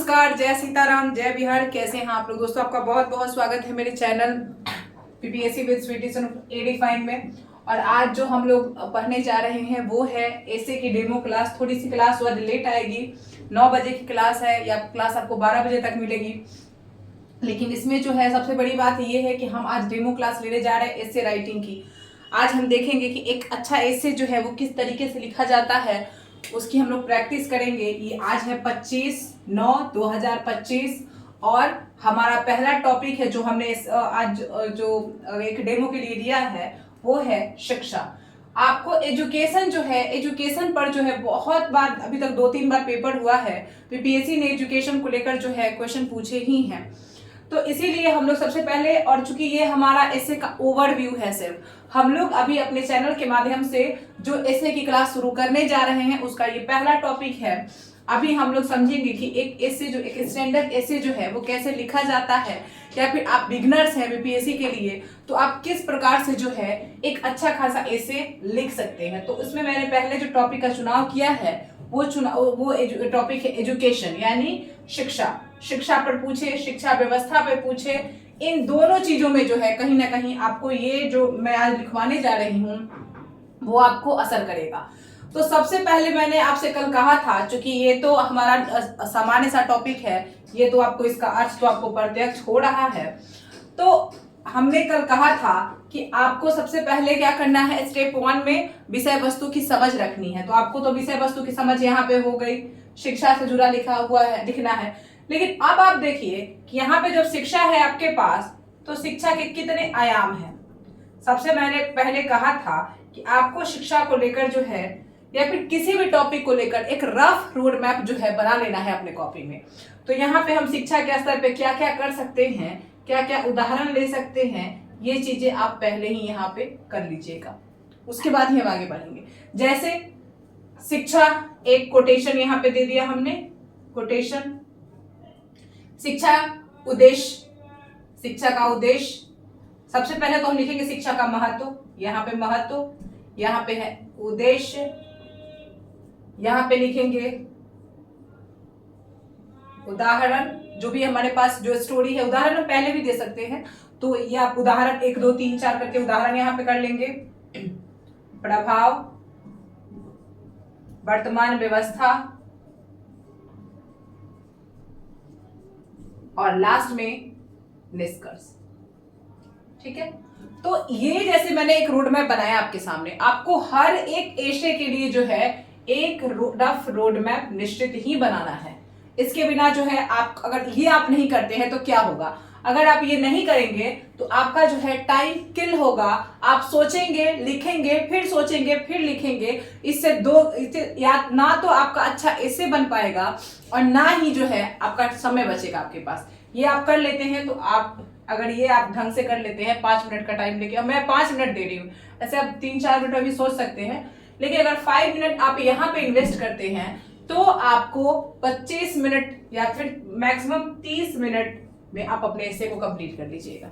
नमस्कार, जय सीताराम, जय बिहार। कैसे हैं आप लोग दोस्तों? आपका बहुत बहुत स्वागत है मेरे चैनल पीपीएससी विद स्वीटी सन एडीफाइन में। और आज जो हम लोग पढ़ने जा रहे हैं वो है एसे की डेमो क्लास। थोड़ी सी क्लास आज लेट आएगी, 9 बजे की क्लास है या क्लास आपको 12 बजे तक मिलेगी। लेकिन इसमें जो है सबसे बड़ी बात ये है कि हम आज डेमो क्लास लेने जा रहे हैं एसे राइटिंग की। आज हम देखेंगे कि एक अच्छा एसे जो है वो किस तरीके से लिखा जाता है, उसकी हम लोग प्रैक्टिस करेंगे। ये आज है 25/9/2025 और हमारा पहला टॉपिक है जो हमने आज जो एक डेमो के लिए लिया है वो है शिक्षा। आपको एजुकेशन जो है, एजुकेशन पर जो है बहुत बार, अभी तक 2-3 बार पेपर हुआ है, पीपीएससी ने एजुकेशन को लेकर जो है क्वेश्चन पूछे ही हैं। तो इसीलिए हम लोग सबसे पहले, और चूंकि ये हमारा एसे का ओवरव्यू है, सिर्फ हम लोग अभी अपने चैनल के माध्यम से जो एसे की क्लास शुरू करने जा रहे हैं उसका ये पहला टॉपिक है। अभी हम लोग समझेंगे कि एक एसे जो एक स्टैंडर्ड एसे जो है वो कैसे लिखा जाता है, या फिर आप बिगनर्स हैं बीपीएससी के लिए तो आप किस प्रकार से जो है एक अच्छा खासा एसे लिख सकते हैं। तो उसमें मैंने पहले जो टॉपिक का चुनाव किया है वो टॉपिक है एजुकेशन, यानी शिक्षा। शिक्षा पर पूछे, शिक्षा व्यवस्था पे पूछे, इन दोनों चीजों में जो है कहीं ना कहीं आपको ये जो मैं आज लिखवाने जा रही हूँ वो आपको असर करेगा। तो सबसे पहले मैंने आपसे कल कहा था, चूंकि ये तो हमारा सामान्य सा टॉपिक है, ये तो आपको इसका अर्थ तो आपको प्रत्यक्ष हो रहा है। तो हमने कल कहा था कि आपको सबसे पहले क्या करना है, स्टेप 1 में विषय वस्तु की समझ रखनी है। तो आपको तो विषय वस्तु की समझ यहाँ पे हो गई, शिक्षा से जुड़ा लिखा हुआ है, लिखना है। लेकिन अब आप देखिए कि यहाँ पे जब शिक्षा है आपके पास, तो शिक्षा के कितने आयाम हैं। सबसे मैंने पहले कहा था कि आपको शिक्षा को लेकर जो है या फिर किसी भी टॉपिक को लेकर एक रफ रोड मैप जो है बना लेना है अपने कॉपी में। तो यहाँ पे हम शिक्षा के स्तर पे क्या क्या कर सकते हैं, क्या क्या उदाहरण ले सकते हैं, ये चीजें आप पहले ही यहाँ पे कर लीजिएगा, उसके बाद ही हम आगे बढ़ेंगे। जैसे शिक्षा, एक कोटेशन यहाँ पे दे दिया हमने, कोटेशन। शिक्षा उद्देश्य, शिक्षा का उद्देश्य। सबसे पहले तो हम लिखेंगे शिक्षा का महत्व, यहाँ पे महत्व, यहाँ पे है उद्देश्य, यहाँ पे लिखेंगे उदाहरण। जो भी हमारे पास जो स्टोरी है, उदाहरण हम पहले भी दे सकते हैं, तो ये आप उदाहरण 1 2 3 4 करके उदाहरण यहाँ पे कर लेंगे। प्रभाव, वर्तमान व्यवस्था, और लास्ट में निष्कर्ष। ठीक है, तो ये जैसे मैंने एक रोड मैप बनाया आपके सामने, आपको हर एक एसे के लिए जो है एक रफ रोड मैप निश्चित ही बनाना है। इसके बिना जो है आप, अगर ये आप नहीं करते हैं तो क्या होगा, अगर आप ये नहीं करेंगे तो आपका जो है टाइम किल होगा। आप सोचेंगे, लिखेंगे, फिर सोचेंगे, फिर लिखेंगे, इससे या ना तो आपका अच्छा एसे बन पाएगा और ना ही जो है आपका समय बचेगा आपके पास। ये आप कर लेते हैं तो आप, अगर ये आप ढंग से कर लेते हैं 5 मिनट का टाइम लेके, और मैं 5 मिनट दे रही हूँ, ऐसे आप 3-4 मिनट में भी सोच सकते हैं, लेकिन अगर 5 मिनट आप यहाँ पे इन्वेस्ट करते हैं तो आपको 25 मिनट या फिर मैक्सिमम 30 मिनट में आप अपने एसे को कंप्लीट कर लीजिएगा।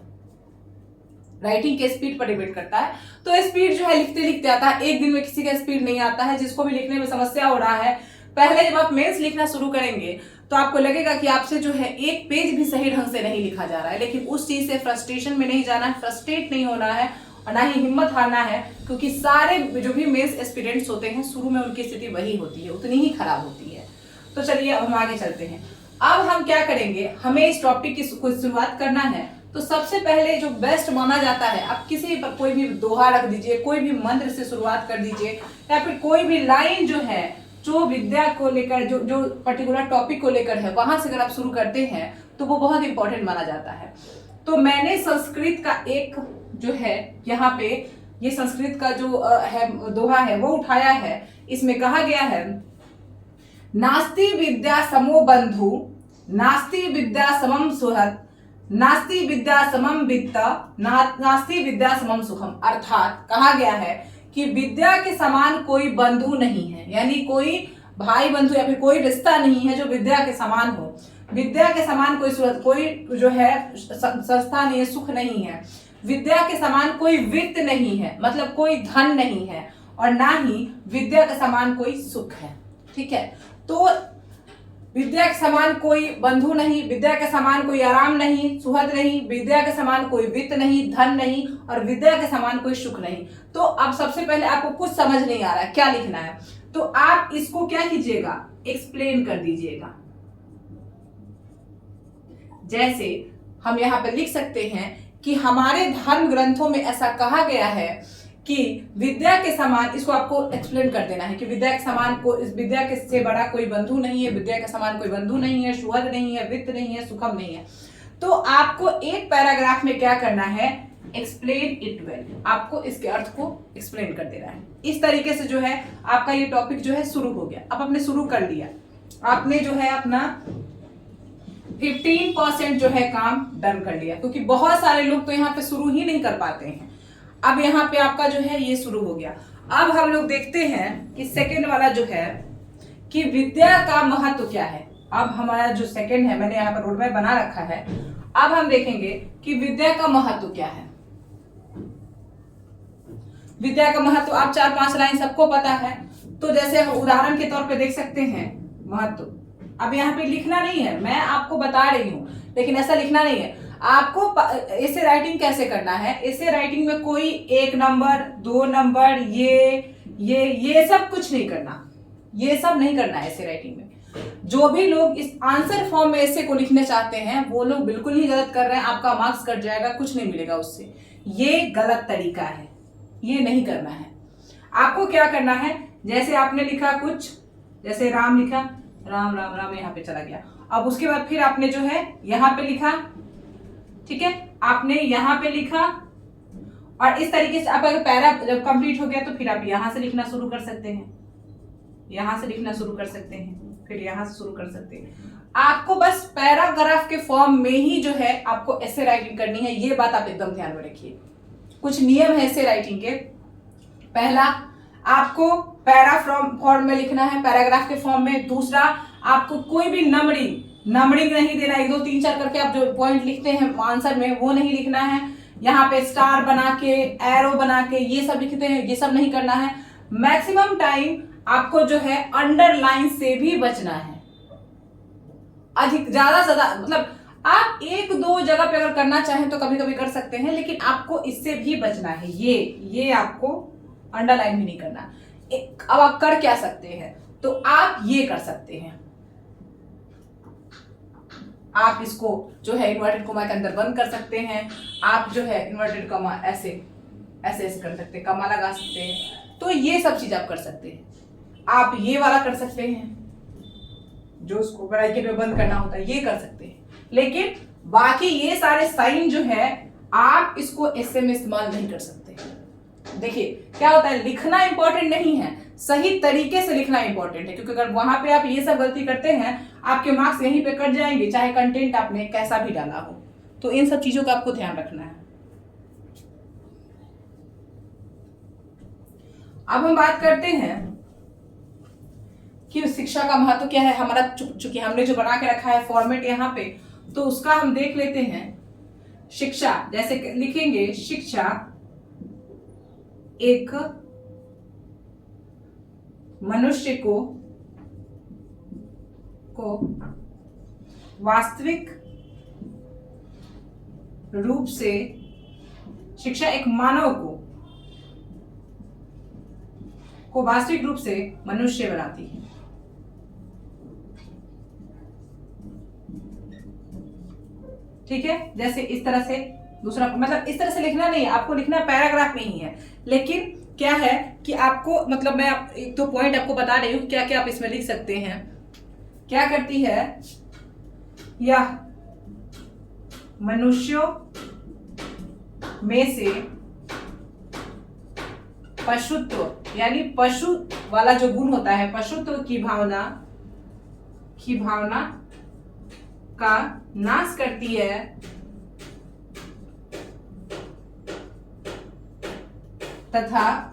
राइटिंग के स्पीड पर डिपेंड करता है, तो स्पीड जो है लिखते लिखते आता है। एक दिन में किसी का स्पीड नहीं आता है। जिसको भी लिखने में समस्या हो रहा है, पहले जब आप मेंस लिखना शुरू करेंगे तो आपको लगेगा कि आपसे जो है एक पेज भी सही ढंग से नहीं लिखा जा रहा है, लेकिन उस चीज से फ्रस्ट्रेशन में नहीं जाना है, फ्रस्ट्रेट नहीं होना है और ना ही हिम्मत हारना है, क्योंकि सारे जो भी मेंस एस्पिरेंट्स होते हैं शुरू में उनकी स्थिति वही होती है, उतनी ही खराब होती है। तो चलिए अब हम आगे चलते हैं। अब हम क्या करेंगे, हमें इस टॉपिक की शुरुआत करना है। तो सबसे पहले जो बेस्ट माना जाता है, आप किसी पर कोई भी दोहा रख दीजिए, कोई भी मंत्र से शुरुआत कर दीजिए, या फिर कोई भी लाइन जो है जो विद्या को लेकर, जो पर्टिकुलर टॉपिक को लेकर है, वहां से अगर आप शुरू करते हैं तो वो बहुत इंपॉर्टेंट माना जाता है। तो मैंने संस्कृत का एक जो है यहाँ पे, ये संस्कृत का जो है दोहा है वो उठाया है। इसमें कहा गया है, नास्ति विद्या समो बंधु, नास्ति विद्या समम सुहृद, नास्ति विद्या समम वित्त, नास्ति विद्या समम सुखम। अर्थात कहा गया है कि विद्या के समान कोई बंधु नहीं है, यानी कोई भाई बंधु या फिर कोई रिश्ता नहीं है जो विद्या के समान हो। विद्या के समान कोई जो है संस्था नहीं है, सुख नहीं है। विद्या के समान कोई वित्त नहीं है, मतलब कोई धन नहीं है, और ना ही विद्या के समान कोई सुख है। ठीक है, तो विद्या के समान कोई बंधु नहीं, विद्या के समान कोई आराम नहीं, सुहद नहीं, विद्या के समान कोई वित्त नहीं, धन नहीं, और विद्या के समान कोई सुख नहीं। तो अब सबसे पहले आपको कुछ समझ नहीं आ रहा है क्या लिखना है, तो आप इसको क्या कीजिएगा, एक्सप्लेन कर दीजिएगा। जैसे हम यहाँ पे लिख सकते हैं कि हमारे धर्म ग्रंथों में ऐसा कहा गया है कि विद्या के समान, इसको आपको एक्सप्लेन कर देना है कि विद्या के समान को, इस विद्या के से बड़ा कोई बंधु नहीं है, विद्या के समान कोई बंधु नहीं है, सुहद नहीं है, वित्त नहीं है, सुखम नहीं है। तो आपको एक पैराग्राफ में क्या करना है, एक्सप्लेन इट वेल, आपको इसके अर्थ को एक्सप्लेन कर देना है। इस तरीके से जो है आपका ये टॉपिक जो है शुरू हो गया। अब आपने शुरू कर लिया, आपने जो है अपना 15% जो है काम डन कर लिया, क्योंकि बहुत सारे लोग तो यहाँ पे शुरू ही नहीं कर पाते हैं। अब यहाँ पे आपका जो है ये शुरू हो गया। अब हम लोग देखते हैं कि सेकंड वाला जो है कि विद्या का महत्व क्या है। अब हमारा जो सेकंड है, मैंने यहाँ पर रोड मैप बना रखा है, अब हम देखेंगे कि विद्या का महत्व क्या है। विद्या का महत्व आप 4-5 लाइन सबको पता है, तो जैसे हम उदाहरण के तौर पे देख सकते हैं महत्व। अब यहाँ पे लिखना नहीं है, मैं आपको बता रही हूं, लेकिन ऐसा लिखना नहीं है। आपको ऐसे राइटिंग कैसे करना है, ऐसे राइटिंग में कोई 1 नंबर 2 नंबर ये सब कुछ नहीं करना, ये सब नहीं करना है ऐसे राइटिंग में। जो भी लोग इस आंसर फॉर्म में ऐसे को लिखने चाहते हैं वो लोग बिल्कुल ही गलत कर रहे हैं, आपका मार्क्स कट जाएगा, कुछ नहीं मिलेगा उससे। ये गलत तरीका है, ये नहीं करना है। आपको क्या करना है, जैसे आपने लिखा कुछ, जैसे राम लिखा, राम राम राम यहाँ पे चला गया। अब उसके बाद फिर आपने जो है यहाँ पे लिखा, ठीक है, आपने यहाँ पे लिखा, और इस तरीके से आप अगर पैरा जब कंप्लीट हो गया तो फिर आप यहाँ से लिखना शुरू कर सकते हैं, यहाँ से लिखना शुरू कर सकते हैं, फिर यहाँ से शुरू कर सकते हैं। आपको बस पैराग्राफ के फॉर्म में ही जो है आपको ऐसे राइटिंग करनी है, ये बात आप एकदम ध्यान में रखिए। कुछ नियम है ऐसे राइटिंग के। पहला, आपको पैरा फॉर्म में लिखना है, पैराग्राफ के फॉर्म में। दूसरा, आपको कोई भी नंबरिंग नहीं देना, 1 2 3 4 करके आप जो पॉइंट लिखते हैं आंसर में वो नहीं लिखना है। यहाँ पे स्टार बना के, एरो बना के ये सब लिखते हैं, ये सब नहीं करना है। मैक्सिमम टाइम आपको जो है अंडरलाइन से भी बचना है। अधिक ज्यादा से ज्यादा मतलब आप 1-2 जगह पे अगर करना चाहें तो कभी कभी कर सकते हैं, लेकिन आपको इससे भी बचना है। ये आपको अंडरलाइन भी नहीं करना। अब आप कर क्या सकते हैं, तो आप ये कर सकते हैं, आप इसको जो है इन्वर्टेड कॉमा के अंदर बंद कर सकते हैं। आप जो है इन्वर्टेड कॉमा ऐसे ऐसे ऐसे कर सकते हैं, कॉमा लगा सकते हैं। तो ये सब चीज आप कर सकते हैं। आप ये वाला कर सकते हैं, जो उसको ब्रैकेट में बंद करना होता है, ये कर सकते हैं। लेकिन बाकी ये सारे साइन जो है आप इसको ऐसे में इस्तेमाल नहीं कर सकते। देखिए क्या होता है, लिखना इंपॉर्टेंट नहीं है, सही तरीके से लिखना इंपॉर्टेंट है। क्योंकि अगर वहां पे आप ये सब गलती करते हैं, आपके मार्क्स यहीं पे कट जाएंगे, चाहे कंटेंट आपने कैसा भी डाला हो। तो इन सब चीजों का आपको ध्यान रखना है। अब हम बात करते हैं कि शिक्षा का महत्व क्या है। हमारा चूंकि हमने जो बना के रखा है फॉर्मेट यहाँ पे, तो उसका हम देख लेते हैं। शिक्षा, जैसे लिखेंगे, शिक्षा एक मनुष्य को वास्तविक रूप से, शिक्षा एक मानव को वास्तविक रूप से मनुष्य बनाती है। ठीक है, जैसे इस तरह से दूसरा, मतलब इस तरह से लिखना नहीं है, आपको लिखना पैराग्राफ में ही है। लेकिन क्या है कि आपको, मतलब मैं एक दो पॉइंट आपको बता रही हूँ क्या क्या आप इसमें लिख सकते हैं। क्या करती है, यह मनुष्यों में से पशुत्व, यानी पशु वाला जो गुण होता है, पशुत्व की भावना का नाश करती है तथा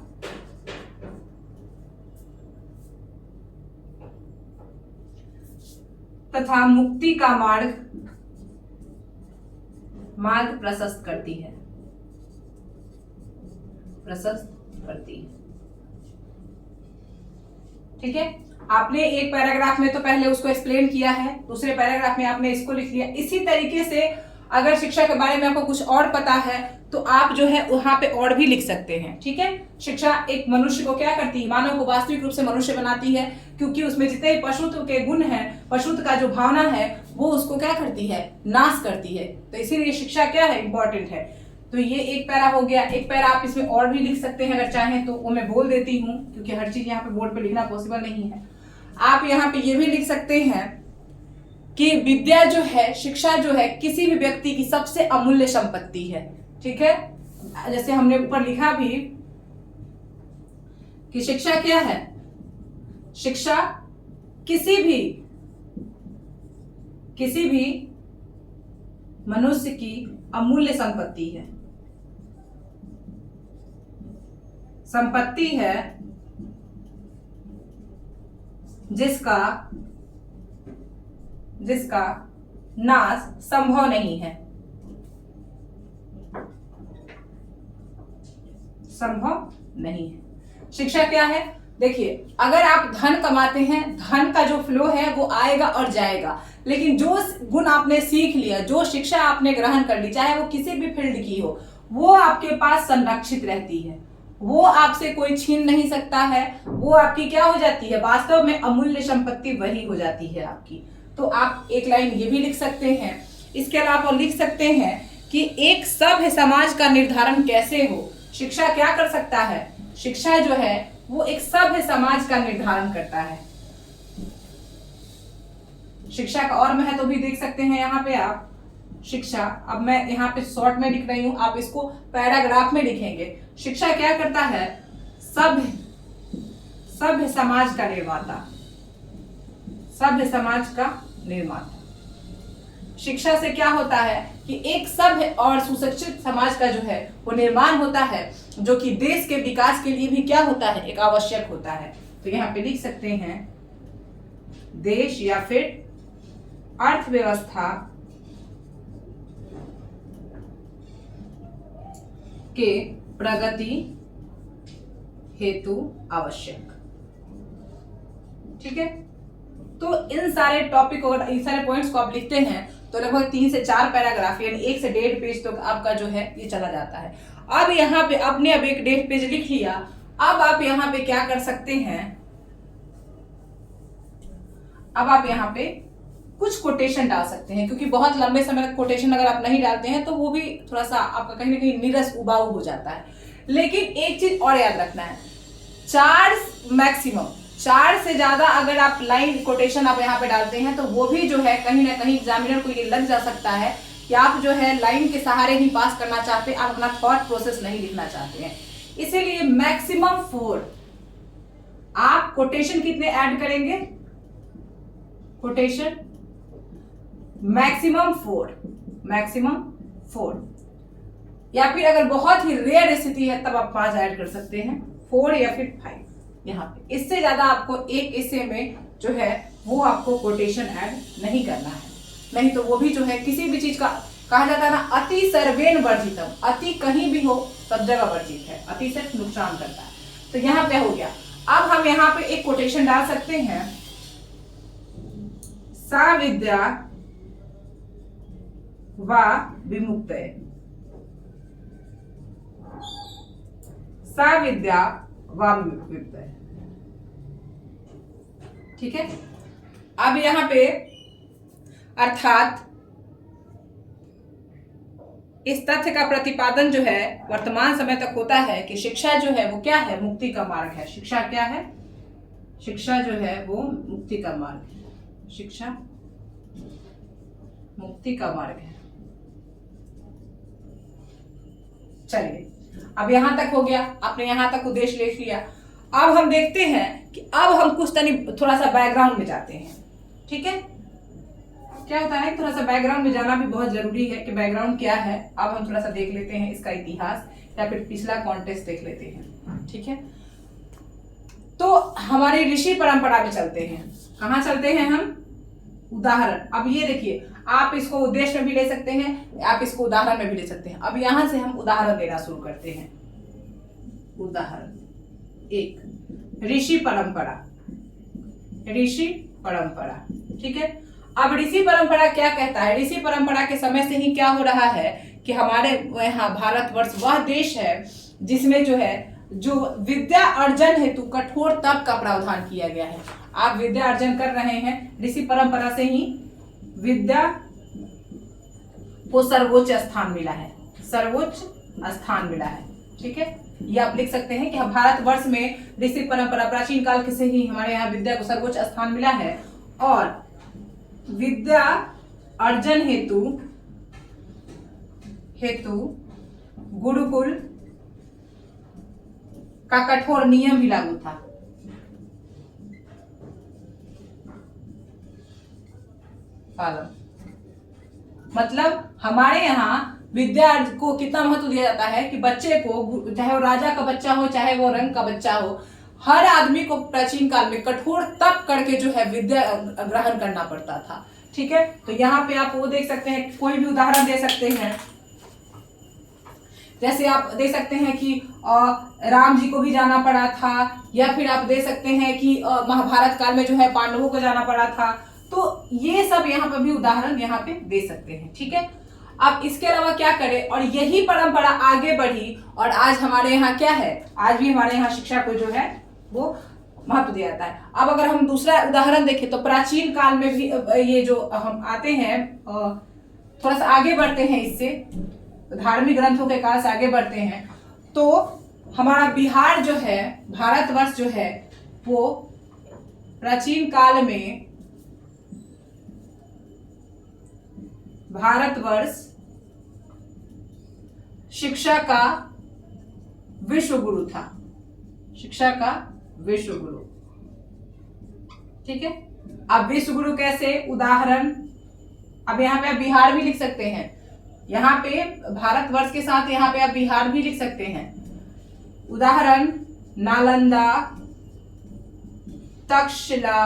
मुक्ति का मार्ग प्रशस्त करती है। ठीक है, आपने एक पैराग्राफ में तो पहले उसको एक्सप्लेन किया है, दूसरे पैराग्राफ में आपने इसको लिख लिया। इसी तरीके से अगर शिक्षा के बारे में आपको कुछ और पता है तो आप जो है वहां पे और भी लिख सकते हैं। ठीक है, शिक्षा एक मनुष्य को क्या करती है, मानव को वास्तविक रूप से मनुष्य बनाती है, क्योंकि उसमें जितने पशुत्व के गुण हैं, पशुत्व का जो भावना है वो उसको क्या करती है, नाश करती है। तो इसीलिए शिक्षा क्या है, इंपॉर्टेंट है। तो ये एक पैरा हो गया। एक पैरा आप इसमें और भी लिख सकते हैं अगर चाहें तो, वो मैं बोल देती हूँ क्योंकि हर चीज यहाँ पे बोर्ड पे लिखना पॉसिबल नहीं है। आप यहाँ पे ये भी लिख सकते हैं कि विद्या जो है, शिक्षा जो है, किसी भी व्यक्ति की सबसे अमूल्य संपत्ति है। ठीक है, जैसे हमने ऊपर लिखा भी कि शिक्षा क्या है, शिक्षा किसी भी मनुष्य की अमूल्य संपत्ति है, संपत्ति है जिसका नाश संभव नहीं है, संभव नहीं है। शिक्षा क्या है, देखिए अगर आप धन कमाते हैं, धन का जो फ्लो है वो आएगा और जाएगा, लेकिन जो गुण आपने सीख लिया, जो शिक्षा आपने ग्रहण कर ली, चाहे वो किसी भी फील्ड की हो, वो आपके पास संरक्षित रहती है, वो आपसे कोई छीन नहीं सकता है, वो आपकी क्या हो जाती है, वास्तव में अमूल्य संपत्ति वही हो जाती है आपकी। तो आप एक लाइन ये भी लिख सकते हैं। इसके अलावा लिख सकते हैं कि एक सभ्य समाज का निर्धारण कैसे हो। शिक्षा क्या कर सकता है, शिक्षा जो है वो एक सभ्य समाज का निर्धारण करता है। शिक्षा का और महत्व भी देख सकते हैं यहाँ पे आप। शिक्षा, अब मैं यहाँ पे शॉर्ट में लिख रही हूं, आप इसको पैराग्राफ में लिखेंगे। शिक्षा क्या करता है, सभ्य समाज का निर्माता, सभ्य समाज का निर्माता। शिक्षा से क्या होता है कि एक सभ्य और सुशिक्षित समाज का जो है वो निर्माण होता है, जो कि देश के विकास के लिए भी क्या होता है, एक आवश्यक होता है। तो यहाँ पे लिख सकते हैं देश या फिर अर्थव्यवस्था के प्रगति हेतु आवश्यक। ठीक है, तो इन सारे टॉपिक और इन सारे पॉइंट्स को आप लिखते हैं तो लगभग 3 से 4 पैराग्राफ यानी 1 से 1.5 पेज तो आपका जो है ये चला जाता है। अब यहाँ पे आपने अब 1.5 पेज लिख लिया। अब आप यहाँ पे क्या कर सकते हैं, अब आप यहाँ पे कुछ कोटेशन डाल सकते हैं, क्योंकि बहुत लंबे समय तक कोटेशन अगर आप नहीं डालते हैं तो वो भी थोड़ा सा आपका कहीं ना कहीं नीरस उबाऊ हो जाता है। लेकिन एक चीज और याद रखना है, 4 मैक्सिमम 4 से ज्यादा अगर आप लाइन कोटेशन आप यहाँ पे डालते हैं तो वो भी जो है कहीं ना कहीं एग्जामिनर को ये लग जा सकता है कि आप जो है लाइन के सहारे ही पास करना चाहते हैं, आप अपना थॉट प्रोसेस नहीं लिखना चाहते हैं। इसीलिए मैक्सिमम 4 आप कोटेशन कितने ऐड करेंगे, कोटेशन मैक्सिमम 4, या फिर अगर बहुत ही रेयर स्थिति है तब आप 5 ऐड कर सकते हैं, 4 या फिर 5 यहाँ पे। इससे ज्यादा आपको एक हिस्से में जो है वो आपको कोटेशन ऐड नहीं करना है, नहीं तो वो भी जो है किसी भी चीज का कहा जाता है ना, अति सर्वेन वर्जितम, अति कहीं भी हो सब जगह वर्जित है, अति सिर्फ नुकसान करता है। तो यहाँ पे हो गया। अब हम यहाँ पे एक कोटेशन डाल सकते हैं, सा विद्या वा विमुक्तये, सा विद्या वा विमुक्तये। ठीक है, अब यहां पे अर्थात इस तथ्य का प्रतिपादन जो है वर्तमान समय तक होता है कि शिक्षा जो है वो क्या है, मुक्ति का मार्ग है। शिक्षा क्या है, शिक्षा जो है वो मुक्ति का मार्ग है, शिक्षा मुक्ति का मार्ग है। चलिए, अब यहां तक हो गया, आपने यहां तक उद्देश्य लिख लिया। अब हम देखते हैं कि अब हम कुछ थोड़ा सा बैकग्राउंड में जाते हैं। ठीक है, क्या होता है, थोड़ा सा बैकग्राउंड में जाना भी बहुत जरूरी है कि बैकग्राउंड क्या है। अब हम थोड़ा सा देख लेते हैं इसका इतिहास या फिर पिछला कॉन्टेक्स्ट देख लेते हैं। ठीक है, तो हमारी ऋषि परंपरा में चलते हैं। कहाँ चलते हैं हम, उदाहरण। अब ये देखिए, आप इसको उद्देश्य में भी ले सकते हैं, आप इसको उदाहरण में भी ले सकते हैं। अब यहां से हम उदाहरण देना शुरू करते हैं। उदाहरण 1, ऋषि परंपरा। ऋषि परंपरा। ठीक है, अब ऋषि परंपरा क्या कहता है? ऋषि परंपरा के समय से ही क्या हो रहा है कि हमारे यहाँ भारतवर्ष वह देश है जिसमें जो है जो विद्या अर्जन हेतु कठोर तप का प्रावधान किया गया है। आप विद्या अर्जन कर रहे हैं, ऋषि परंपरा से ही विद्या को सर्वोच्च स्थान मिला है, सर्वोच्च स्थान मिला है। ठीक है, ये आप लिख सकते हैं कि भारतवर्ष में ऋषि परंपरा प्राचीन काल से ही हमारे यहाँ विद्या को सर्वोच्च स्थान मिला है और विद्या अर्जन हेतु गुरुकुल का कठोर नियम भी लागू था। पालन मतलब हमारे यहाँ विद्या को कितना महत्व दिया जाता है कि बच्चे को, चाहे वो राजा का बच्चा हो चाहे वो रंग का बच्चा हो, हर आदमी को प्राचीन काल में कठोर तप करके जो है विद्या ग्रहण करना पड़ता था। ठीक है, तो यहाँ पे आप वो देख सकते हैं, कोई भी उदाहरण दे सकते हैं। जैसे आप देख सकते हैं कि राम जी को भी जाना पड़ा था, या फिर आप देख सकते हैं कि महाभारत काल में जो है पांडवों को जाना पड़ा था। तो ये सब यहाँ पे भी उदाहरण यहाँ पे दे सकते हैं। ठीक है, अब इसके अलावा क्या करें, और यही परंपरा आगे बढ़ी और आज हमारे यहाँ क्या है, आज भी हमारे यहाँ शिक्षा को जो है वो महत्व दिया जाता है। अब अगर हम दूसरा उदाहरण देखें तो प्राचीन काल में भी ये जो हम आते हैं, थोड़ा सा आगे बढ़ते हैं, इससे धार्मिक ग्रंथों के काल से आगे बढ़ते हैं, तो हमारा बिहार जो है, भारतवर्ष जो है, वो प्राचीन काल में भारतवर्ष शिक्षा का विश्व गुरु था, शिक्षा का विश्व गुरु। ठीक है, अब विश्व गुरु कैसे, उदाहरण, अब यहाँ पे आप बिहार भी लिख सकते हैं, यहाँ पे भारतवर्ष के साथ यहाँ पे आप बिहार भी लिख सकते हैं। उदाहरण नालंदा, तक्षशिला,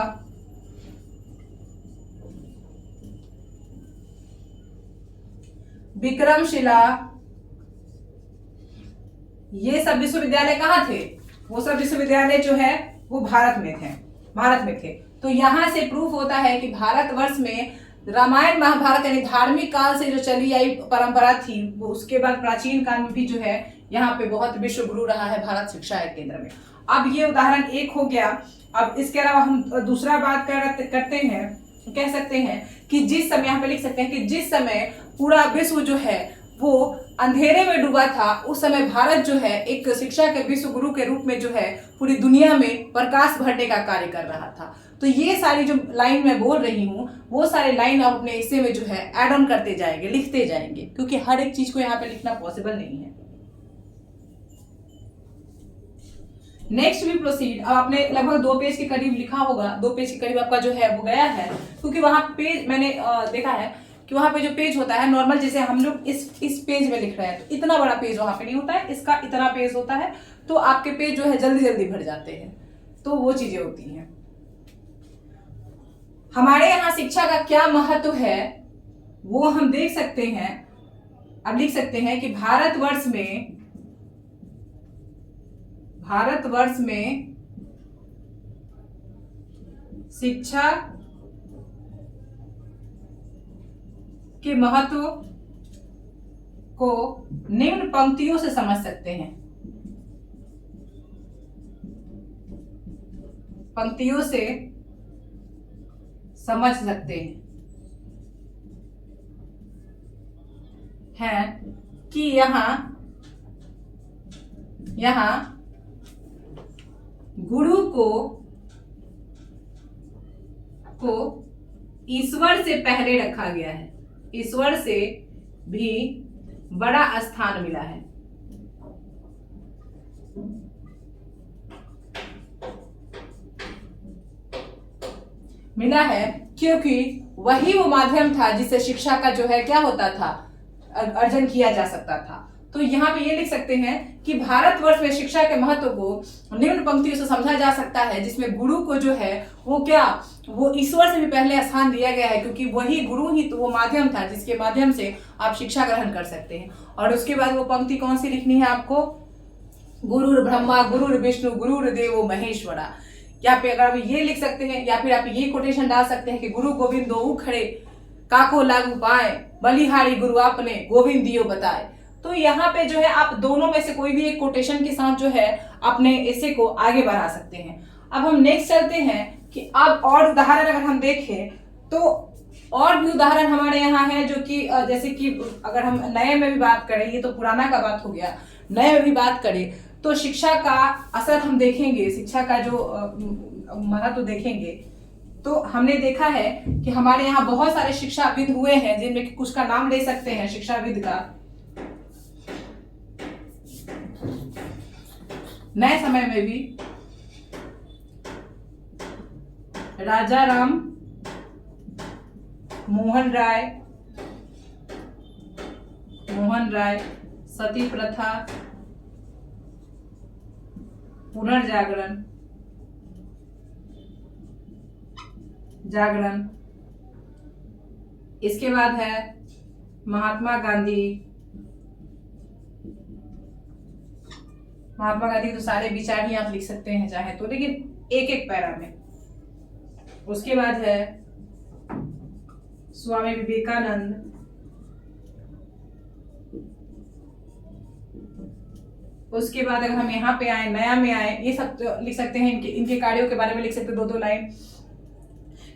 विक्रमशिला, ये सब विश्वविद्यालय कहाँ थे? वो सब विश्वविद्यालय जो है वो भारत में थे। तो यहां से प्रूफ होता है कि भारतवर्ष में रामायण महाभारत यानी धार्मिक काल से जो चली आई परंपरा थी, वो उसके बाद प्राचीन काल में भी जो है यहाँ पे बहुत विश्व गुरु रहा है भारत शिक्षा केंद्र में। अब ये उदाहरण एक हो गया। अब इसके अलावा हम दूसरा बात करते हैं, कह सकते हैं कि जिस समय, यहाँ पे लिख सकते हैं कि जिस समय पूरा विश्व जो है वो अंधेरे में डूबा था, उस समय भारत जो है एक शिक्षा के विश्व गुरु के रूप में जो है पूरी दुनिया में प्रकाश भरने का कार्य कर रहा था। तो ये सारी जो लाइन मैं बोल रही हूँ, वो सारे लाइन आप अपने हिस्से में जो है ऐड ऑन करते जाएंगे, लिखते जाएंगे, क्योंकि हर एक चीज को यहाँ पे लिखना पॉसिबल नहीं है। नेक्स्ट भी प्रोसीड। अब आपने लगभग 2 पेज के करीब लिखा होगा, 2 पेज के करीब आपका जो है वो गया है, क्योंकि वहां पेज मैंने देखा है कि वहां पे जो पेज होता है नॉर्मल, जैसे हम लोग इस पेज में लिख रहे हैं तो इतना बड़ा पेज वहां पे नहीं होता है, इसका इतना पेज होता है, तो आपके पेज जो है जल्दी जल्दी भर जाते हैं, तो वो चीजें होती हैं। हमारे यहाँ शिक्षा का क्या महत्व है वो हम देख सकते हैं। अब लिख सकते हैं कि भारतवर्ष में शिक्षा के महत्व को निम्न पंक्तियों से समझ सकते हैं। पंक्तियों से समझ सकते हैं कि यहाँ गुरु को ईश्वर से पहले रखा गया है, ईश्वर से भी बड़ा स्थान मिला है। क्योंकि वही वो माध्यम था जिससे शिक्षा का जो है क्या होता था, अर्जन किया जा सकता था। तो यहाँ पे ये लिख सकते हैं कि भारतवर्ष में शिक्षा के महत्व को निम्न पंक्तियों से समझा जा सकता है, जिसमें गुरु को जो है वो ईश्वर से भी पहले स्थान दिया गया है, क्योंकि वही गुरु ही तो वो माध्यम था जिसके माध्यम से आप शिक्षा ग्रहण कर सकते हैं। और उसके बाद वो पंक्ति कौन सी लिखनी है आपको, गुरुर् ब्रह्मा गुरुर् विष्णु गुरुर्देवो महेश्वरा। यहाँ पे अगर आप ये लिख सकते हैं, या फिर आप ये कोटेशन डाल सकते हैं कि गुरु गोविंद दो खड़े काको लागू पाए, बलिहारी गुरु आपने गोविंद दियो बताए। तो यहाँ पे जो है आप दोनों में से कोई भी एक कोटेशन के साथ जो है अपने ऐसे को आगे बढ़ा सकते हैं। अब हम नेक्स्ट चलते हैं कि अब और उदाहरण अगर हम देखें तो और भी उदाहरण हमारे यहाँ है, जो कि जैसे कि अगर हम नए में भी बात करें, ये तो पुराना का बात हो गया, नए में भी बात करें तो शिक्षा का असर हम देखेंगे, शिक्षा का जो महत्व देखेंगे। तो हमने देखा है कि हमारे यहाँ बहुत सारे शिक्षाविद हुए हैं, जिनमें कि कुछ का नाम ले सकते हैं शिक्षाविद का। नए समय में भी राजा राम मोहन राय, सती प्रथा, पुनर्जागरण, इसके बाद है महात्मा गांधी तो सारे विचार ही आप लिख सकते हैं चाहे तो, लेकिन एक एक पैरा में। उसके बाद है स्वामी विवेकानंद, उसके बाद अगर हम यहाँ पे आए, नया में आए, ये सब तो लिख सकते हैं, इनके कार्यों के बारे में लिख सकते हैं 2-2 लाइन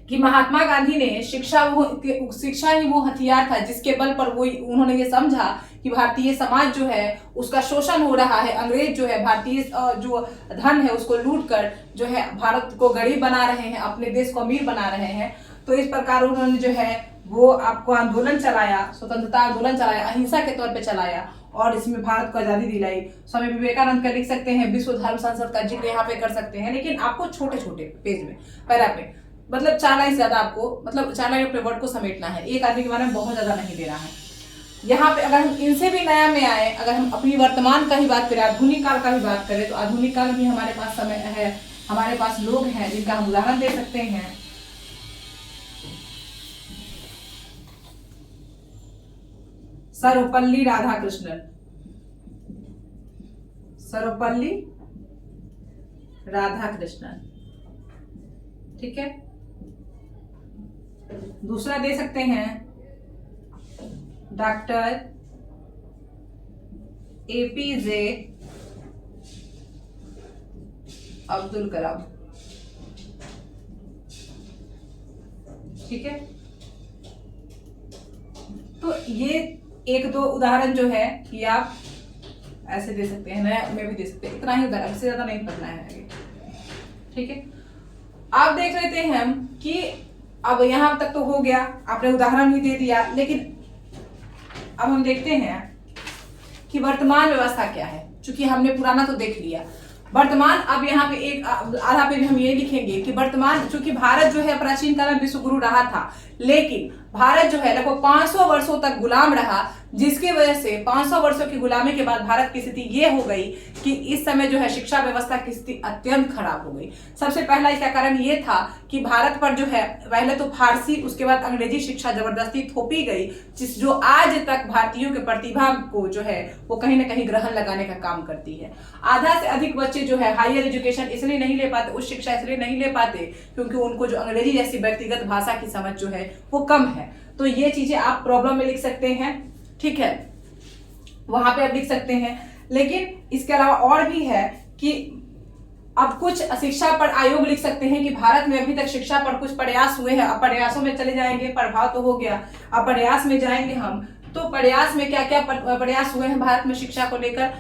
कि महात्मा गांधी ने शिक्षा ही वो हथियार था जिसके बल पर वो उन्होंने ये समझा कि भारतीय समाज जो है उसका शोषण हो रहा है, अंग्रेज जो है भारतीय जो धन है उसको लूट कर जो है भारत को गरीब बना रहे हैं, अपने देश को अमीर बना रहे हैं। तो इस प्रकार उन्होंने जो है वो आपको आंदोलन चलाया, स्वतंत्रता आंदोलन चलाया, अहिंसा के तौर पे चलाया और इसमें भारत को आजादी दिलाई। स्वामी विवेकानंद का लिख सकते हैं, विश्व धर्म संसद का जिक्र यहाँ पे कर सकते हैं, लेकिन आपको छोटे छोटे पेज में, पैरा पे, मतलब 4 लाइन से ज्यादा आपको, मतलब 4 लाइन अपने वर्ड को समेटना है, एक आदमी के बारे में बहुत ज्यादा नहीं देना है। यहाँ पे अगर हम इनसे भी नया में आए, अगर हम अपनी वर्तमान का ही बात करें, आधुनिक काल का भी बात करें, तो आधुनिक काल में हमारे पास समय है, हमारे पास लोग हैं जिनका हम उदाहरण दे सकते हैं। सर्वपल्ली राधाकृष्णन, ठीक है। दूसरा दे सकते हैं डॉक्टर एपीजे अब्दुल कलाम, ठीक है। तो ये 1-2 उदाहरण जो है कि आप ऐसे दे सकते हैं, नया में भी दे सकते हैं, इतना ही उदाहरण, इससे ज्यादा नहीं पढ़ना है आगे, ठीक है। आप देख लेते हैं हम कि अब यहां तक तो हो गया, आपने उदाहरण भी दे दिया, लेकिन अब हम देखते हैं कि वर्तमान व्यवस्था क्या है। चूंकि हमने पुराना तो देख लिया, वर्तमान अब यहाँ पे एक आधा पे भी हम ये लिखेंगे कि वर्तमान, चूंकि भारत जो है प्राचीन काल में विश्व गुरु रहा था, लेकिन भारत जो है लगभग 500 वर्षों तक गुलाम रहा, जिसकी वजह से 500 वर्षों की गुलामी के बाद भारत की स्थिति ये हो गई कि इस समय जो है शिक्षा व्यवस्था की स्थिति अत्यंत खराब हो गई। सबसे पहला इसका कारण ये था कि भारत पर जो है पहले तो फारसी, उसके बाद अंग्रेजी शिक्षा जबरदस्ती थोपी गई, जो आज तक भारतीयों के प्रतिभा को जो है वो कहीं ना कहीं ग्रहण लगाने का काम करती है। आधा से अधिक बच्चे जो है हायर एजुकेशन इसलिए नहीं ले पाते, उच्च शिक्षा इसलिए नहीं ले पाते क्योंकि उनको जो अंग्रेजी जैसी व्यक्तिगत भाषा की समझ जो है वो कम है। तो ये चीजें आप प्रॉब्लम में लिख सकते हैं, ठीक है, वहां पे आप लिख सकते हैं। लेकिन इसके अलावा और भी है कि अब कुछ शिक्षा पर आयोग लिख सकते हैं कि भारत में अभी तक शिक्षा पर कुछ प्रयास हुए हैं। अब प्रयासों में चले जाएंगे, प्रभाव तो हो गया, अब प्रयास में जाएंगे हम, तो प्रयास में क्या क्या प्रयास हुए हैं भारत में शिक्षा को लेकर।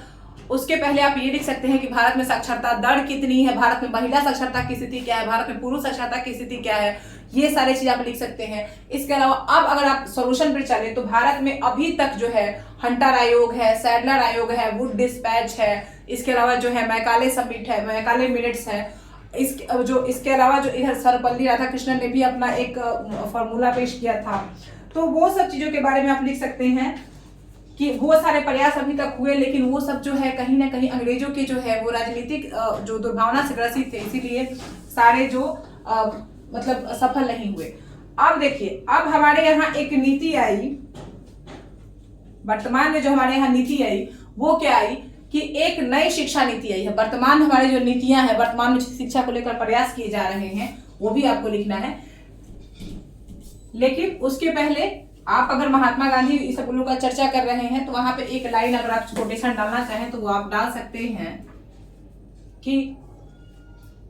उसके पहले आप ये लिख सकते हैं कि भारत में साक्षरता दर कितनी है, भारत में महिला साक्षरता की स्थिति क्या है, भारत में पुरुष साक्षरता की स्थिति क्या है, ये सारे चीज आप लिख सकते हैं। इसके अलावा अब अगर आप सॉल्यूशन पर चले तो भारत में अभी तक जो है हंटर आयोग है, सैडलर आयोग है, वुड डिस्पैच है, इसके अलावा जो है मैकाले समिट है, मैकाले मिनट्स है, इसके अलावा जो इधर सर्वपल्ली राधाकृष्णन ने भी अपना एक फॉर्मूला पेश किया था। तो वो सब चीजों के बारे में आप लिख सकते हैं कि वो सारे प्रयास अभी तक हुए, लेकिन वो सब जो है कहीं ना कहीं अंग्रेजों के जो है वो राजनीतिक जो दुर्भावना से ग्रसित थे, इसीलिए सारे जो मतलब सफल नहीं हुए। अब देखिए, अब हमारे यहाँ एक नीति आई, वर्तमान में जो हमारे यहाँ नीति आई वो क्या आई कि एक नई शिक्षा नीति आई है। वर्तमान हमारी जो नीतियां हैं, वर्तमान में शिक्षा को लेकर प्रयास किए जा रहे हैं, वो भी आपको लिखना है। लेकिन उसके पहले आप अगर महात्मा गांधी इस सब का चर्चा कर रहे हैं तो वहां पे एक लाइन अगर आप कोटेशन डालना चाहें तो वो आप डाल सकते हैं कि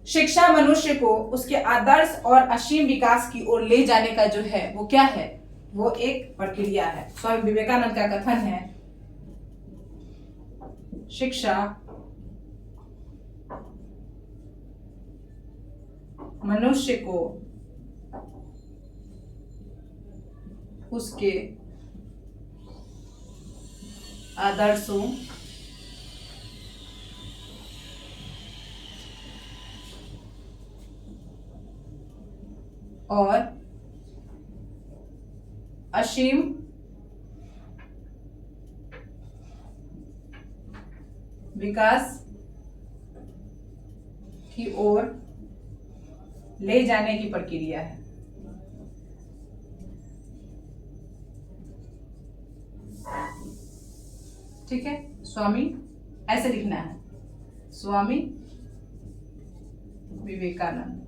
शिक्षा मनुष्य को उसके आदर्श और असीम विकास की ओर ले जाने का जो है वो क्या है, वो एक प्रक्रिया है। स्वामी विवेकानंद का कथन है, शिक्षा मनुष्य को उसके आदर्शों और असीम विकास की ओर ले जाने की प्रक्रिया है। ठीक है, स्वामी ऐसे लिखना है, स्वामी विवेकानंद।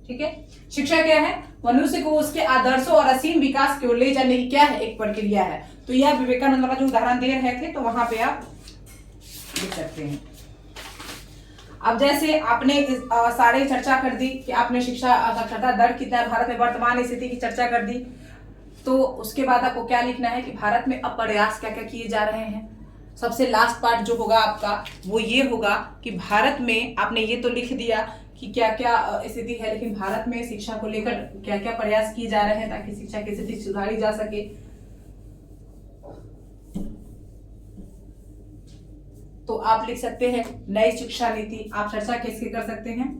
ठीक है, शिक्षा क्या है, मनुष्य को उसके आदर्शों और असीम विकास की ओर ले जाने की क्या है, एक प्रक्रिया है। तो यह विवेकानंद वाला जो उदाहरण दे रहे थे तो वहां पे आप लिख सकते हैं। अब जैसे आपने सारे चर्चा कर दी कि आपने शिक्षा साक्षरता दर कितना है भारत में, वर्तमान स्थिति की चर्चा कर दी, तो उसके बाद आपको क्या लिखना है कि भारत में अब प्रयास क्या क्या किए जा रहे हैं। सबसे लास्ट पार्ट जो होगा आपका वो ये होगा कि भारत में आपने ये तो लिख दिया कि क्या क्या स्थिति है, लेकिन भारत में शिक्षा को लेकर क्या क्या प्रयास किए जा रहे हैं ताकि शिक्षा की स्थिति सुधारी जा सके। तो आप लिख सकते हैं नई शिक्षा नीति। आप चर्चा किसकी कर सकते हैं,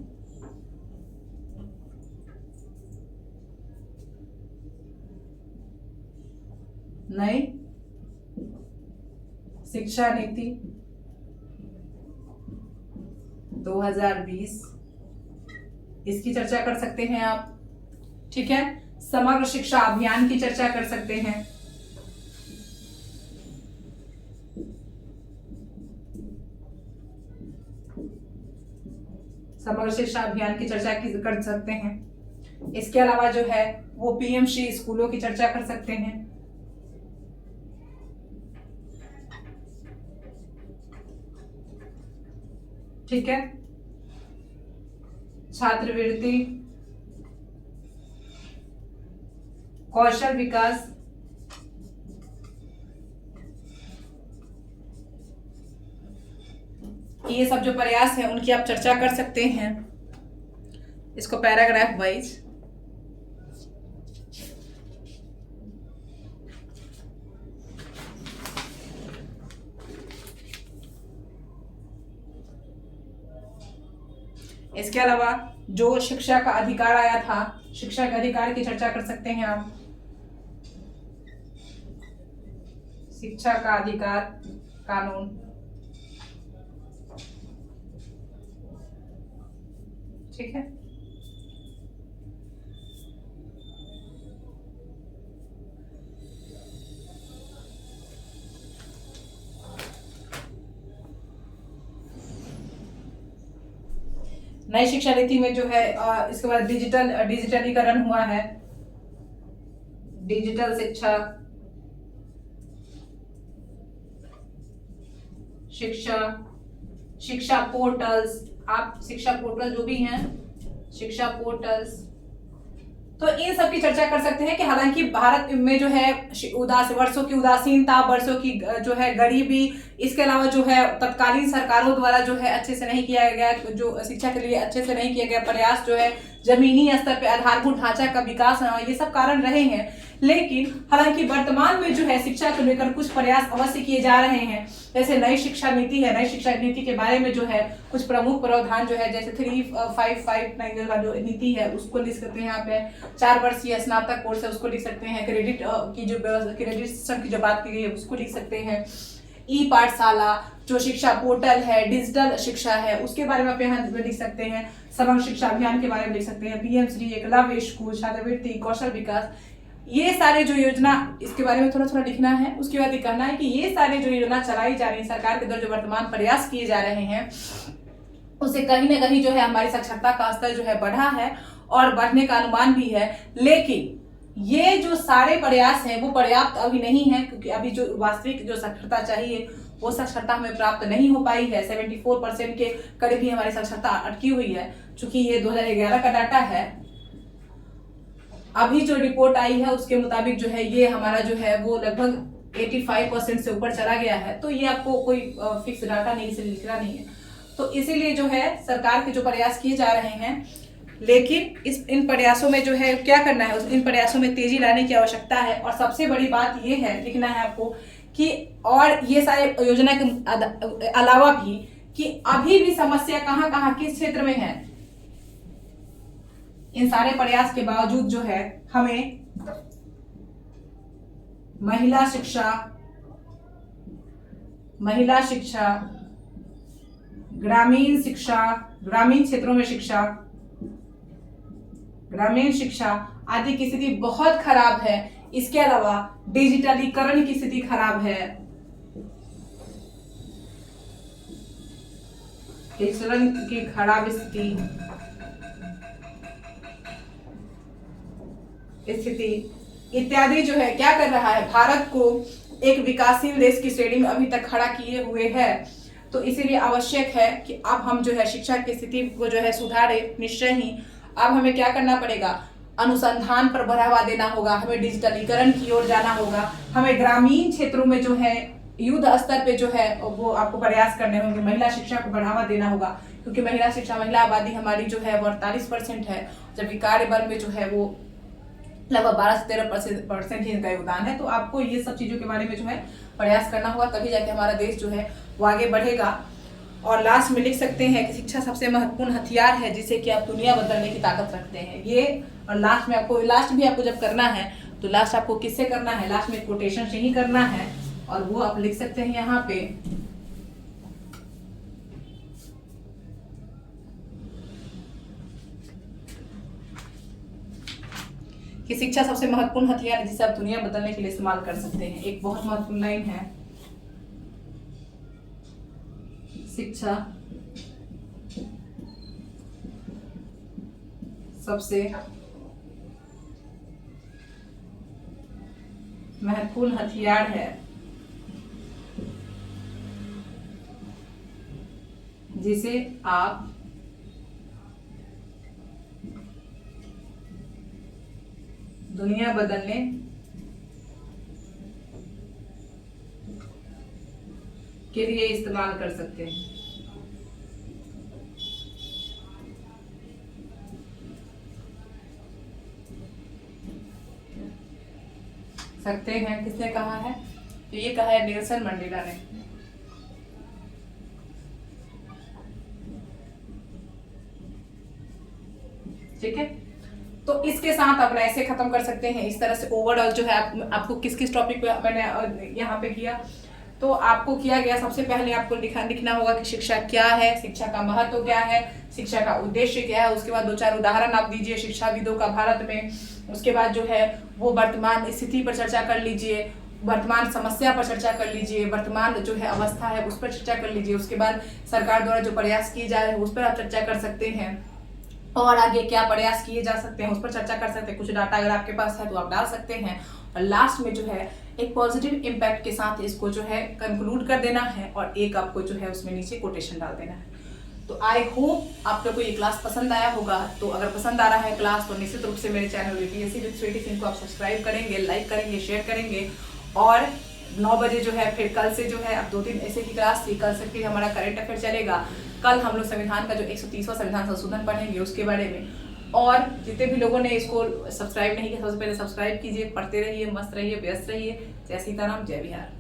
नई शिक्षा नीति 2020, इसकी चर्चा कर सकते हैं आप। ठीक है, समग्र शिक्षा अभियान की चर्चा कर सकते हैं। समग्र शिक्षा अभियान की चर्चा कर सकते हैं। इसके अलावा जो है वो पीएमश्री स्कूलों की चर्चा कर सकते हैं। ठीक है, छात्रवृत्ति, कौशल विकास, ये सब जो प्रयास है उनकी आप चर्चा कर सकते हैं। इसको पैराग्राफ वाइज इसके अलावा जो शिक्षा का अधिकार आया था, शिक्षा के अधिकार की चर्चा कर सकते हैं आप। शिक्षा का अधिकार कानून, ठीक है। नई शिक्षा नीति में जो है इसके बाद डिजिटलीकरण हुआ है, डिजिटल शिक्षा पोर्टल्स, आप शिक्षा पोर्टल जो भी हैं, शिक्षा पोर्टल्स, तो इन सब की चर्चा कर सकते हैं कि हालांकि भारत में जो है वर्षों की उदासीनता, वर्षों की जो है गरीबी, इसके अलावा जो है तत्कालीन सरकारों द्वारा जो है अच्छे से नहीं किया गया, जो शिक्षा के लिए अच्छे से नहीं किया गया प्रयास, जो है जमीनी स्तर पे आधारभूत ढांचा का विकास, ये सब कारण रहे हैं। लेकिन हालांकि वर्तमान में जो है शिक्षा को लेकर कुछ प्रयास अवश्य किए जा रहे हैं। जैसे नई शिक्षा नीति है, नई शिक्षा नीति के बारे में जो है कुछ प्रमुख प्रावधान जो है, जैसे 3559 का जो नीति है उसको लिख सकते हैं यहाँ पे। 4 वर्षीय स्नातक कोर्स है उसको लिख सकते हैं। क्रेडिट की जो क्रेडिट सिस्टम की जो बात की गई है उसको लिख सकते हैं। ई पाठशाला, जो शिक्षा पोर्टल है, डिजिटल शिक्षा है, उसके बारे में आप यहाँ लिख सकते हैं। समग्र शिक्षा अभियान के बारे में लिख सकते हैं। पीएम श्री, एकलव्य स्कूल, छात्रवृत्ति, कौशल विकास, ये सारे जो योजना, इसके बारे में थोड़ा थोड़ा लिखना है। उसके बाद ये कहना है कि ये सारे जो योजना चलाई जा रही है सरकार के द्वारा, जो वर्तमान प्रयास किए जा रहे हैं, उससे कहीं ना कहीं जो है हमारी साक्षरता का स्तर जो है बढ़ा है और बढ़ने का अनुमान भी है। लेकिन ये जो सारे प्रयास हैं वो पर्याप्त अभी नहीं है, क्योंकि अभी जो वास्तविक जो साक्षरता चाहिए वो साक्षरता हमें प्राप्त नहीं हो पाई है। 74% के करीब ही हमारी साक्षरता अटकी हुई है। चूंकि ये 2011 का डाटा है, अभी जो रिपोर्ट आई है उसके मुताबिक जो है ये हमारा जो है वो लगभग 85% से ऊपर चला गया है। तो ये आपको कोई फिक्स डाटा नहीं, इसे लिखना नहीं है। तो इसीलिए जो है सरकार के जो प्रयास किए जा रहे हैं, लेकिन इन प्रयासों में जो है क्या करना है, इन प्रयासों में तेजी लाने की आवश्यकता है। और सबसे बड़ी बात ये है, लिखना है आपको कि और ये सारे योजना के अलावा भी कि अभी भी समस्या कहां कहां किस क्षेत्र में है। इन सारे प्रयास के बावजूद जो है हमें महिला शिक्षा, ग्रामीण शिक्षा, ग्रामीण क्षेत्रों में शिक्षा, ग्रामीण शिक्षा आदि की स्थिति बहुत खराब है। इसके अलावा डिजिटलीकरण की स्थिति खराब है। डिजिटलीकरण की खराब स्थिति इत्यादि जो है क्या कर रहा है, भारत को एक विकासशील देश की श्रेणी में अभी तक खड़ा किए हुए है। तो इसीलिए आवश्यक है कि अब हम जो है शिक्षा की स्थिति को जो है सुधारे निश्चय ही। अब हमें क्या करना पड़ेगा, अनुसंधान पर बढ़ावा देना होगा, हमें डिजिटलीकरण की ओर जाना होगा, हमें ग्रामीण क्षेत्रों में जो है युद्ध स्तर पे जो है वो आपको प्रयास करने होंगे। महिला शिक्षा को बढ़ावा देना होगा, क्योंकि महिला आबादी हमारी जो है 48% है, जबकि कार्य बल में जो है वो लगभग 12 से 13% ही इनका योगदान है। तो आपको ये सब चीजों के बारे में जो है प्रयास करना होगा, तभी जाके हमारा देश जो है वो आगे बढ़ेगा। और लास्ट में लिख सकते हैं कि शिक्षा सबसे महत्वपूर्ण हथियार है जिसे कि आप दुनिया बदलने की ताकत रखते हैं। ये और लास्ट भी आपको जब करना है तो लास्ट आपको किससे करना है, लास्ट में कोटेशन से ही करना है। और वो आप लिख सकते हैं यहाँ पे कि शिक्षा सबसे महत्वपूर्ण हथियार है जिसे आप दुनिया बदलने के लिए इस्तेमाल कर सकते हैं। एक बहुत महत्वपूर्ण लाइन है, शिक्षा सबसे महत्वपूर्ण हथियार है जिसे आप दुनिया बदलने के लिए इस्तेमाल कर सकते हैं। किसने कहा है, तो ये कहा है नेल्सन मंडेला ने। ठीक है, तो इसके साथ अपना ऐसे खत्म कर सकते हैं। इस तरह से ओवरऑल जो है आपको किस किस टॉपिक पे मैंने यहाँ पे किया, तो आपको किया गया सबसे पहले आपको लिखना होगा कि शिक्षा क्या है, शिक्षा का महत्व क्या है, शिक्षा का उद्देश्य क्या है। उसके बाद 2-4 उदाहरण आप दीजिए शिक्षाविदों का भारत में। उसके बाद जो है वो वर्तमान स्थिति पर चर्चा कर लीजिए, वर्तमान समस्या पर चर्चा कर लीजिए, वर्तमान जो है अवस्था है उस पर चर्चा कर लीजिए। उसके बाद सरकार द्वारा जो प्रयास किए जा रहे हैं उस पर आप चर्चा कर सकते हैं, और आगे क्या प्रयास किए जा सकते हैं उस पर चर्चा कर सकते हैं। कुछ डाटा अगर आपके पास है तो आप डाल सकते हैं, और लास्ट में जो है एक पॉजिटिव इम्पैक्ट के साथ इसको जो है कंक्लूड कर देना है, और एक आपको जो है उसमें नीचे कोटेशन डाल देना है। तो आई होप आप लोग को ये क्लास पसंद आया होगा। तो अगर पसंद आ रहा है क्लास तो निश्चित रूप से मेरे channel UPSC with Sweety Singh को आप सब्सक्राइब करेंगे, लाइक करेंगे, शेयर करेंगे। और 9 बजे जो है फिर कल से जो है अब 2-3 ऐसे की क्लास थी, कल से फिर हमारा करंट अफेयर चलेगा। कल हम लोग संविधान का जो 130वां संविधान संशोधन पढ़ेंगे उसके बारे में। और जितने भी लोगों ने इसको सब्सक्राइब नहीं किया सबसे पहले सब्सक्राइब कीजिए, पढ़ते रहिए, मस्त रहिए, व्यस्त रहिए। जय सीताराम, जय बिहार।